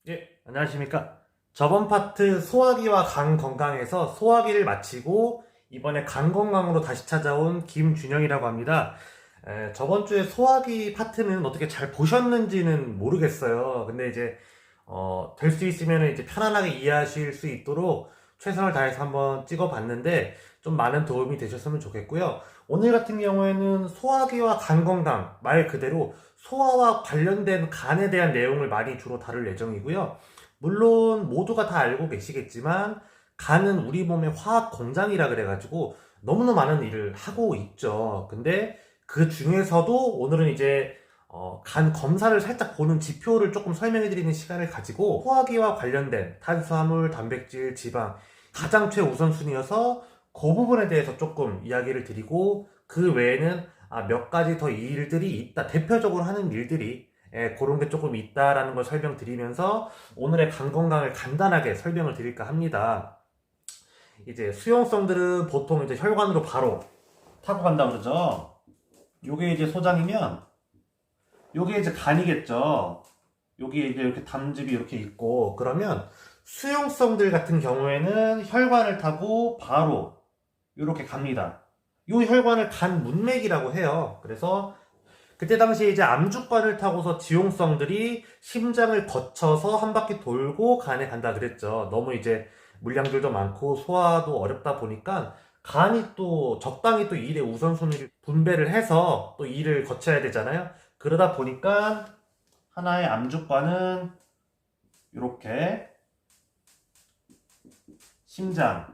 예, 안녕하십니까. 저번 파트 소화기와 간 건강에서 소화기를 마치고 이번에 간 건강으로 다시 찾아온 김준영이라고 합니다. 저번 주에 소화기 파트는 어떻게 잘 보셨는지는 모르겠어요. 근데 이제 될 수 있으면 이제 편안하게 이해하실 수 있도록 최선을 다해서 한번 찍어봤는데 좀 많은 도움이 되셨으면 좋겠고요. 오늘 같은 경우에는 소화기와 간 건강, 말 그대로 소화와 관련된 간에 대한 내용을 많이 주로 다룰 예정이고요. 물론 모두가 다 알고 계시겠지만 간은 우리 몸의 화학 공장이라 그래가지고 너무나 많은 일을 하고 있죠. 근데 그 중에서도 오늘은 이제 간 검사를 살짝 보는 지표를 조금 설명해 드리는 시간을 가지고 소화기와 관련된 탄수화물, 단백질, 지방 가장 최우선순위여서 그 부분에 대해서 조금 이야기를 드리고 그 외에는 몇 가지 더 일들이 있다. 대표적으로 하는 일들이 그런 게 조금 있다라는 걸 설명드리면서 오늘의 간 건강을 간단하게 설명을 드릴까 합니다. 이제 수용성들은 보통 이제 혈관으로 바로 타고 간다 그러죠. 요게 이제 소장이면 요게 이제 간이겠죠. 여기에 이제 이렇게 담즙이 이렇게 있고 그러면 수용성들 같은 경우에는 혈관을 타고 바로 이렇게 갑니다. 이 혈관을 간 문맥이라고 해요. 그래서 그때 당시에 이제 암주관을 타고서 지용성들이 심장을 거쳐서 한 바퀴 돌고 간에 간다 그랬죠. 너무 이제 물량들도 많고 소화도 어렵다 보니까 간이 또 적당히 또 일의 우선순위를 분배를 해서 또 일을 거쳐야 되잖아요. 그러다 보니까 하나의 암주관은 이렇게 심장을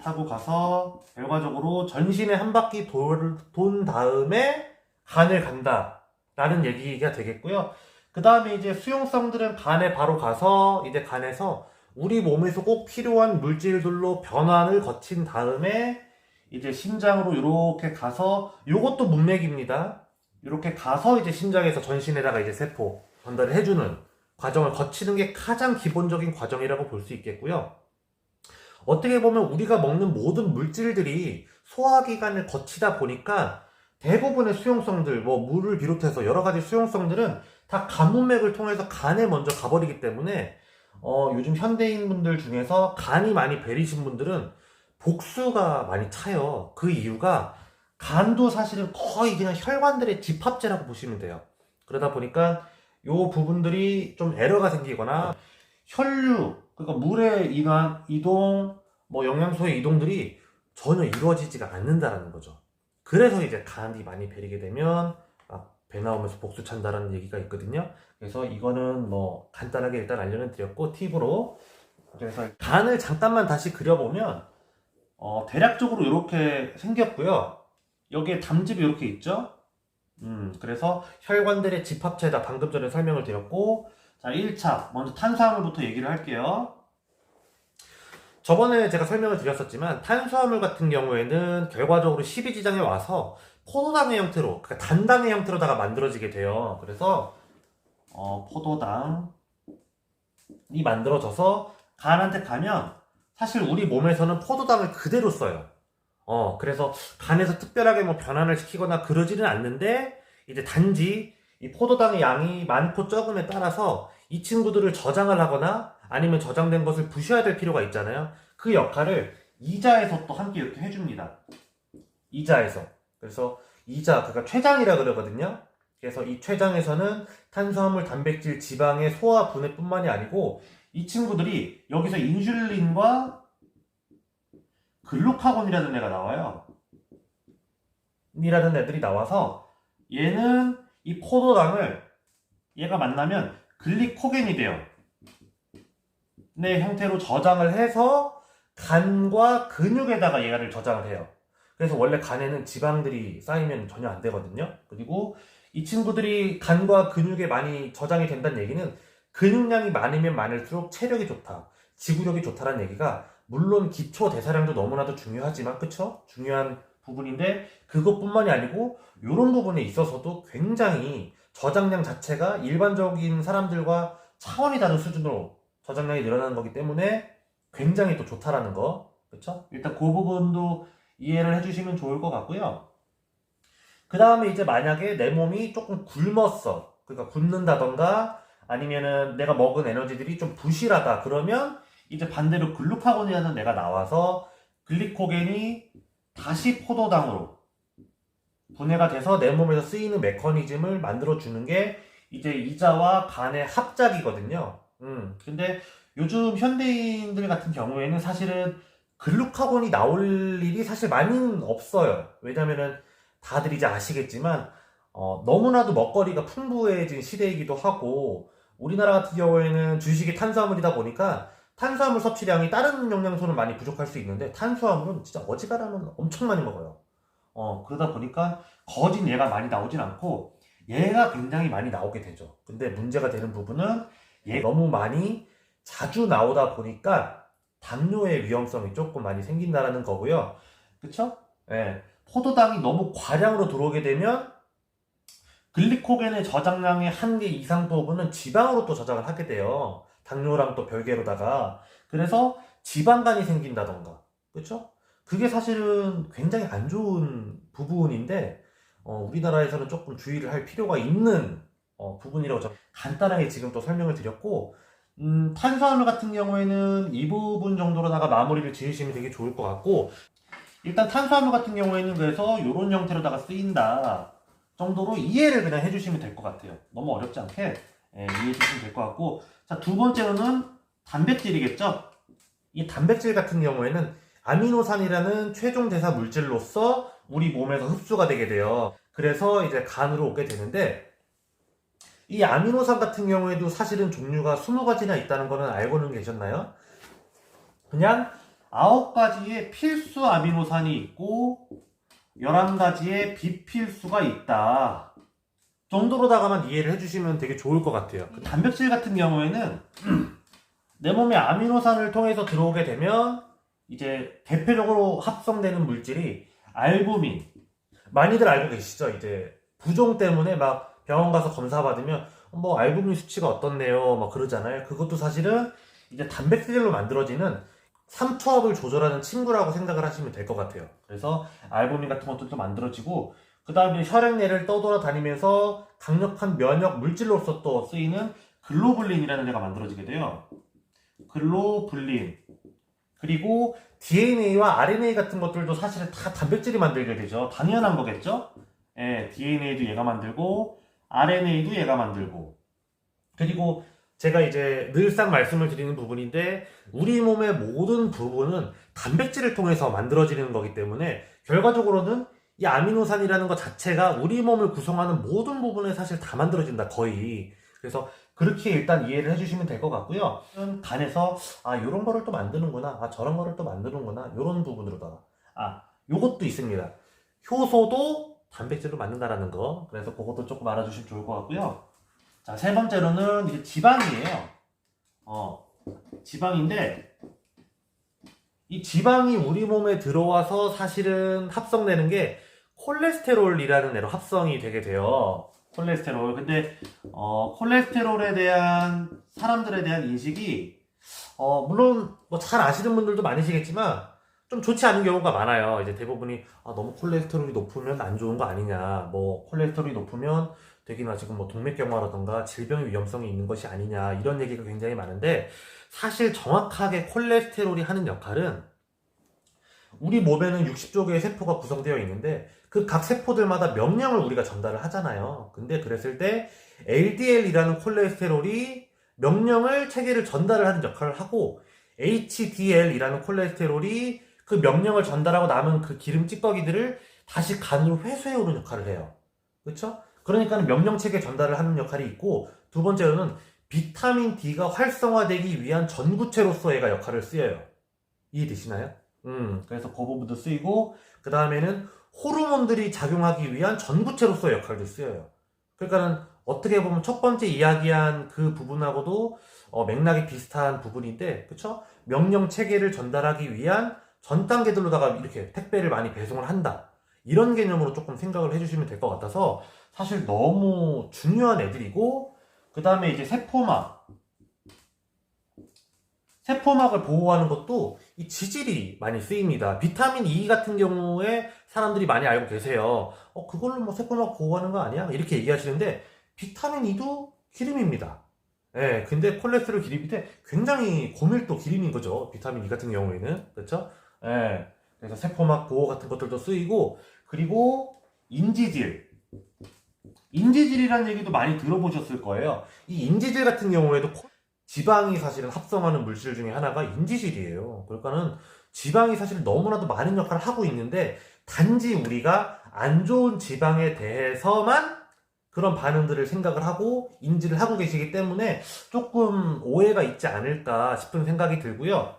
타고 가서 결과적으로 전신에 한 바퀴 돈 다음에 간을 간다 라는 얘기가 되겠고요. 그 다음에 이제 수용성들은 간에 바로 가서 이제 간에서 우리 몸에서 꼭 필요한 물질들로 변환을 거친 다음에 이제 심장으로 이렇게 가서 요것도 문맥입니다. 이렇게 가서 이제 심장에서 전신에다가 이제 세포 전달을 해주는 과정을 거치는 게 가장 기본적인 과정이라고 볼 수 있겠고요. 어떻게 보면 우리가 먹는 모든 물질들이 소화기관을 거치다 보니까 대부분의 수용성들, 뭐 물을 비롯해서 여러 가지 수용성들은 다 간문맥을 통해서 간에 먼저 가버리기 때문에 요즘 현대인분들 중에서 간이 많이 베리신 분들은 복수가 많이 차요. 그 이유가 간도 사실은 거의 그냥 혈관들의 집합체라고 보시면 돼요. 그러다 보니까 요 부분들이 좀 에러가 생기거나 혈류, 그러니까 물의 이동, 뭐 영양소의 이동들이 전혀 이루어지지가 않는다라는 거죠. 그래서 이제 간이 많이 베리게 되면 배 나오면서 복수 찬다라는 얘기가 있거든요. 그래서 이거는 뭐 간단하게 일단 알려는 드렸고 팁으로 그래서 간을 잠깐만 다시 그려보면 대략적으로 이렇게 생겼고요. 여기에 담즙이 이렇게 있죠. 그래서 혈관들의 집합체다. 방금 전에 설명을 드렸고 자 1차 먼저 탄수화물부터 얘기를 할게요. 저번에 제가 설명을 드렸었지만 탄수화물 같은 경우에는 결과적으로 십이지장에 와서 포도당의 형태로 그러니까 단당의 형태로다가 만들어지게 돼요. 그래서 포도당이 만들어져서 간한테 가면 사실 우리 몸에서는 포도당을 그대로 써요. 그래서 간에서 특별하게 뭐 변환을 시키거나 그러지는 않는데 이제 단지 이 포도당의 양이 많고 적음에 따라서 이 친구들을 저장을 하거나 아니면 저장된 것을 부셔야 될 필요가 있잖아요. 그 역할을 이자에서 또 함께 이렇게 해줍니다. 이자에서. 그래서 이자, 그러니까 췌장이라 그러거든요. 그래서 이 췌장에서는 탄수화물, 단백질, 지방의 소화 분해뿐만이 아니고 이 친구들이 여기서 인슐린과 글루카곤이라는 애가 나와요. 이라는 애들이 나와서 얘는 이 포도당을 얘가 만나면 글리코겐이 돼요. 네, 형태로 저장을 해서 간과 근육에다가 얘를 저장을 해요. 그래서 원래 간에는 지방들이 쌓이면 전혀 안 되거든요. 그리고 이 친구들이 간과 근육에 많이 저장이 된다는 얘기는 근육량이 많으면 많을수록 체력이 좋다, 지구력이 좋다라는 얘기가 물론 기초 대사량도 너무나도 중요하지만 그쵸? 중요한 부분인데 그것뿐만이 아니고 이런 부분에 있어서도 굉장히 저장량 자체가 일반적인 사람들과 차원이 다른 수준으로 저장량이 늘어나는 거기 때문에 굉장히 또 좋다라는 거, 그쵸? 일단 그 부분도 이해를 해주시면 좋을 것 같고요. 그 다음에 이제 만약에 내 몸이 조금 굶었어, 그러니까 굶는다던가 아니면은 내가 먹은 에너지들이 좀 부실하다. 그러면 이제 반대로 글루카곤이라는 애가 나와서 글리코겐이 다시 포도당으로 분해가 돼서 내 몸에서 쓰이는 메커니즘을 만들어주는 게 이제 이자와 간의 합작이거든요. 근데 요즘 현대인들 같은 경우에는 사실은 글루카곤이 나올 일이 사실 많이는 없어요. 왜냐면은 다들 이제 아시겠지만, 너무나도 먹거리가 풍부해진 시대이기도 하고, 우리나라 같은 경우에는 주식이 탄수화물이다 보니까 탄수화물 섭취량이 다른 영양소는 많이 부족할 수 있는데 탄수화물은 진짜 어지간하면 엄청 많이 먹어요. 그러다 보니까 거진 얘가 많이 나오진 않고 얘가 굉장히 많이 나오게 되죠. 근데 문제가 되는 부분은 얘 너무 많이 자주 나오다 보니까 당뇨의 위험성이 조금 많이 생긴다라는 거고요. 그쵸? 예. 포도당이 너무 과량으로 들어오게 되면 글리코겐의 저장량의 한계 이상 부분은 지방으로 또 저장을 하게 돼요. 당뇨랑 또 별개로다가. 그래서 지방간이 생긴다던가. 그쵸? 그게 사실은 굉장히 안 좋은 부분인데, 우리나라에서는 조금 주의를 할 필요가 있는 부분이라고 저는 간단하게 지금 또 설명을 드렸고, 탄수화물 같은 경우에는 이 부분 정도로다가 마무리를 지으시면 되게 좋을 것 같고, 일단 탄수화물 같은 경우에는 그래서 이런 형태로다가 쓰인다 정도로 이해를 그냥 해주시면 될 것 같아요. 너무 어렵지 않게 이해해 주시면 될 것 같고, 자, 두 번째로는 단백질이겠죠? 이 단백질 같은 경우에는 아미노산이라는 최종 대사 물질로서 우리 몸에서 흡수가 되게 돼요. 그래서 이제 간으로 오게 되는데, 이 아미노산 같은 경우에도 사실은 종류가 20가지나 있다는 거는 알고는 계셨나요? 그냥 9가지의 필수 아미노산이 있고 11가지의 비필수가 있다 정도로다가만 이해를 해주시면 되게 좋을 것 같아요. 단백질 같은 경우에는 내 몸에 아미노산을 통해서 들어오게 되면 이제 대표적으로 합성되는 물질이 알부민. 많이들 알고 계시죠? 이제 부종 때문에 막 병원 가서 검사 받으면 뭐 알부민 수치가 어떻네요 막 그러잖아요. 그것도 사실은 이제 단백질로 만들어지는 삼투압을 조절하는 친구라고 생각을 하시면 될 것 같아요. 그래서 알부민 같은 것들도 만들어지고, 그 다음에 혈액내를 떠돌아다니면서 강력한 면역 물질로서 또 쓰이는 글로불린이라는 애가 만들어지게 돼요. 글로불린. 그리고 DNA와 RNA 같은 것들도 사실은 다 단백질이 만들게 되죠. 당연한 거겠죠? 예, DNA도 얘가 만들고 RNA도 얘가 만들고. 그리고 제가 이제 늘상 말씀을 드리는 부분인데, 우리 몸의 모든 부분은 단백질을 통해서 만들어지는 거기 때문에 결과적으로는 이 아미노산이라는 것 자체가 우리 몸을 구성하는 모든 부분에 사실 다 만들어진다, 거의. 그래서 그렇게 일단 이해를 해주시면 될 것 같고요. 간에서 요런 거를 또 만드는구나, 저런 거를 또 만드는구나, 요런 부분으로다가 요것도 있습니다. 효소도 단백질로 만든다라는 거. 그래서 그것도 조금 알아주시면 좋을 것 같고요. 자, 세 번째로는 이제 지방이에요. 지방인데, 이 지방이 우리 몸에 들어와서 사실은 합성되는 게 콜레스테롤이라는 애로 합성이 되게 돼요. 콜레스테롤. 근데 콜레스테롤에 대한 사람들에 대한 인식이 물론 뭐 잘 아시는 분들도 많으시겠지만 좀 좋지 않은 경우가 많아요. 이제 대부분이 너무 콜레스테롤이 높으면 안 좋은 거 아니냐, 뭐 콜레스테롤이 높으면 되기나 지금 뭐 동맥경화라던가 질병의 위험성이 있는 것이 아니냐, 이런 얘기가 굉장히 많은데, 사실 정확하게 콜레스테롤이 하는 역할은, 우리 몸에는 60조 개의 세포가 구성되어 있는데 그 각 세포들마다 명령을 우리가 전달을 하잖아요. 근데 그랬을 때 LDL이라는 콜레스테롤이 명령을 체계를 전달을 하는 역할을 하고, HDL이라는 콜레스테롤이 그 명령을 전달하고 남은 그 기름 찌꺼기들을 다시 간으로 회수해 오는 역할을 해요. 그렇죠? 그러니까 명령 체계 전달을 하는 역할이 있고, 두 번째로는 비타민 D가 활성화되기 위한 전구체로서 얘가 역할을 쓰여요. 이해되시나요? 그래서 그 부분도 쓰이고, 그 다음에는 호르몬들이 작용하기 위한 전구체로서 역할도 쓰여요. 그러니까는 어떻게 보면 첫 번째 이야기한 그 부분하고도 맥락이 비슷한 부분인데, 그쵸? 명령 체계를 전달하기 위한 전 단계들로다가 이렇게 택배를 많이 배송을 한다, 이런 개념으로 조금 생각을 해주시면 될 것 같아서 사실 너무 중요한 애들이고, 그 다음에 이제 세포막을 보호하는 것도 이 지질이 많이 쓰입니다. 비타민 E 같은 경우에 사람들이 많이 알고 계세요. 그걸로 뭐 세포막 보호하는 거 아니야? 이렇게 얘기하시는데, 비타민 E도 기름입니다. 예, 근데 콜레스테롤 기름인데 굉장히 고밀도 기름인 거죠. 비타민 E 같은 경우에는. 그렇죠? 예. 그래서 세포막 보호 같은 것들도 쓰이고, 그리고 인지질. 인지질이라는 얘기도 많이 들어보셨을 거예요. 이 인지질 같은 경우에도 지방이 사실은 합성하는 물질 중에 하나가 인지질이에요. 그러니까는 지방이 사실 너무나도 많은 역할을 하고 있는데 단지 우리가 안 좋은 지방에 대해서만 그런 반응들을 생각을 하고 인지를 하고 계시기 때문에 조금 오해가 있지 않을까 싶은 생각이 들고요.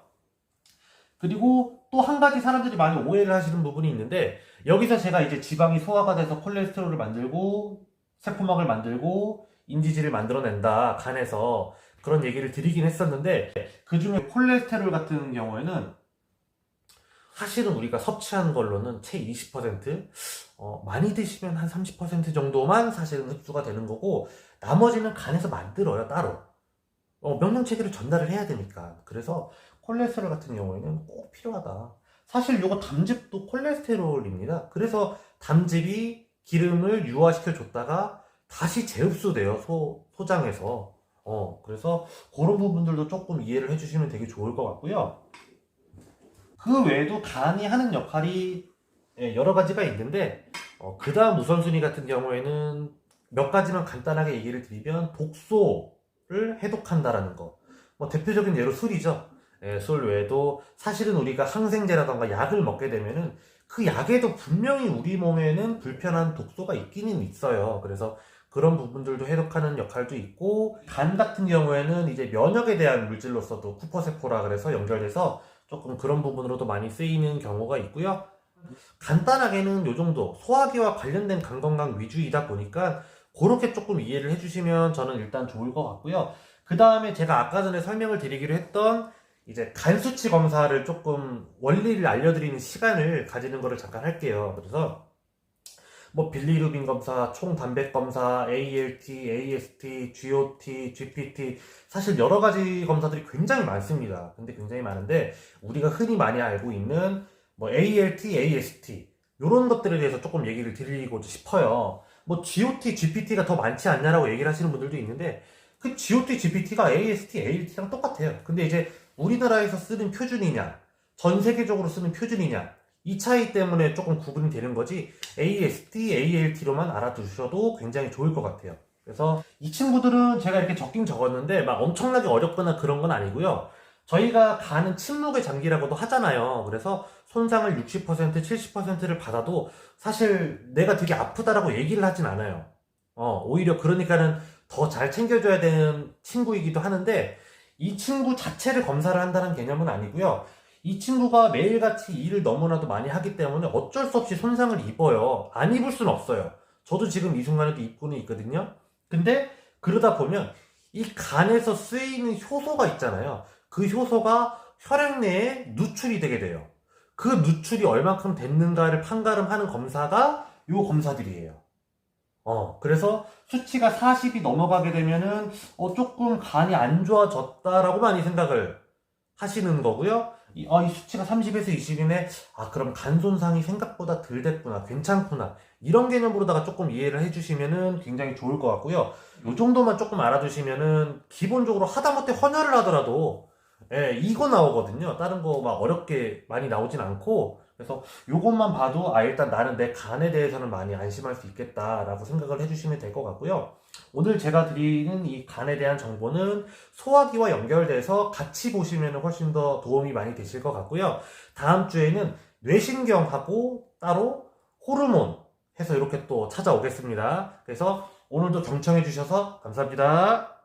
그리고 또 한 가지 사람들이 많이 오해를 하시는 부분이 있는데 여기서 제가 이제 지방이 소화가 돼서 콜레스테롤을 만들고 세포막을 만들고 인지질을 만들어낸다 간에서 그런 얘기를 드리긴 했었는데 그 중에 콜레스테롤 같은 경우에는 사실은 우리가 섭취한 걸로는 채 20%, 많이 드시면 한 30% 정도만 사실은 흡수가 되는 거고 나머지는 간에서 만들어요 따로. 명령체계를 전달을 해야 되니까. 그래서 콜레스테롤 같은 경우에는 꼭 필요하다. 사실 요거 담즙도 콜레스테롤입니다. 그래서 담즙이 기름을 유화시켜 줬다가 다시 재흡수돼요 소장에서. 그래서 그런 부분들도 조금 이해를 해주시면 되게 좋을 것 같고요. 그 외에도 간이 하는 역할이 여러 가지가 있는데 그 다음 우선순위 같은 경우에는 몇 가지만 간단하게 얘기를 드리면 독소를 해독한다라는 거. 뭐 대표적인 예로 술이죠. 술 외에도 사실은 우리가 항생제라던가 약을 먹게 되면은 그 약에도 분명히 우리 몸에는 불편한 독소가 있기는 있어요. 그래서 그런 부분들도 해독하는 역할도 있고 간 같은 경우에는 이제 면역에 대한 물질로서도 쿠퍼세포라 그래서 연결돼서 조금 그런 부분으로도 많이 쓰이는 경우가 있고요. 간단하게는 요 정도 소화기와 관련된 간 건강 위주이다 보니까 그렇게 조금 이해를 해주시면 저는 일단 좋을 것 같고요. 그 다음에 제가 아까 전에 설명을 드리기로 했던 이제 간 수치 검사를 조금 원리를 알려드리는 시간을 가지는 거를 잠깐 할게요. 그래서 뭐 빌리루빈 검사, 총 단백 검사, ALT, AST, GOT, GPT 사실 여러 가지 검사들이 굉장히 많습니다. 근데 굉장히 많은데 우리가 흔히 많이 알고 있는 뭐 ALT, AST 이런 것들에 대해서 조금 얘기를 드리고 싶어요. 뭐 GOT, GPT가 더 많지 않냐라고 얘기를 하시는 분들도 있는데 그 GOT, GPT가 AST, ALT랑 똑같아요. 근데 이제 우리나라에서 쓰는 표준이냐, 전 세계적으로 쓰는 표준이냐 이 차이 때문에 조금 구분이 되는 거지 AST, ALT로만 알아두셔도 굉장히 좋을 것 같아요. 그래서 이 친구들은 제가 이렇게 적긴 적었는데 막 엄청나게 어렵거나 그런 건 아니고요. 저희가 간은 침묵의 장기라고도 하잖아요. 그래서 손상을 60%, 70%를 받아도 사실 내가 되게 아프다라고 얘기를 하진 않아요. 오히려 그러니까는 더 잘 챙겨줘야 되는 친구이기도 하는데 이 친구 자체를 검사를 한다는 개념은 아니고요. 이 친구가 매일같이 일을 너무나도 많이 하기 때문에 어쩔 수 없이 손상을 입어요. 안 입을 수는 없어요. 저도 지금 이 순간에도 입고는 있거든요. 근데 그러다 보면 이 간에서 쓰이는 효소가 있잖아요. 그 효소가 혈액 내에 누출이 되게 돼요. 그 누출이 얼만큼 됐는가를 판가름하는 검사가 요 검사들이에요. 그래서 수치가 40이 넘어가게 되면은 조금 간이 안 좋아졌다라고 많이 생각을 하시는 거고요. 이 수치가 30에서 20이네. 그럼 간 손상이 생각보다 덜 됐구나. 괜찮구나. 이런 개념으로다가 조금 이해를 해주시면은 굉장히 좋을 것 같고요. 이 정도만 조금 알아두시면은 기본적으로 하다못해 헌혈을 하더라도 이거 나오거든요. 다른 거 막 어렵게 많이 나오진 않고 그래서 요것만 봐도 일단 나는 내 간에 대해서는 많이 안심할 수 있겠다라고 생각을 해주시면 될 것 같고요. 오늘 제가 드리는 이 간에 대한 정보는 소화기와 연결돼서 같이 보시면 훨씬 더 도움이 많이 되실 것 같고요. 다음 주에는 뇌신경하고 따로 호르몬 해서 이렇게 또 찾아오겠습니다. 그래서 오늘도 경청해 주셔서 감사합니다.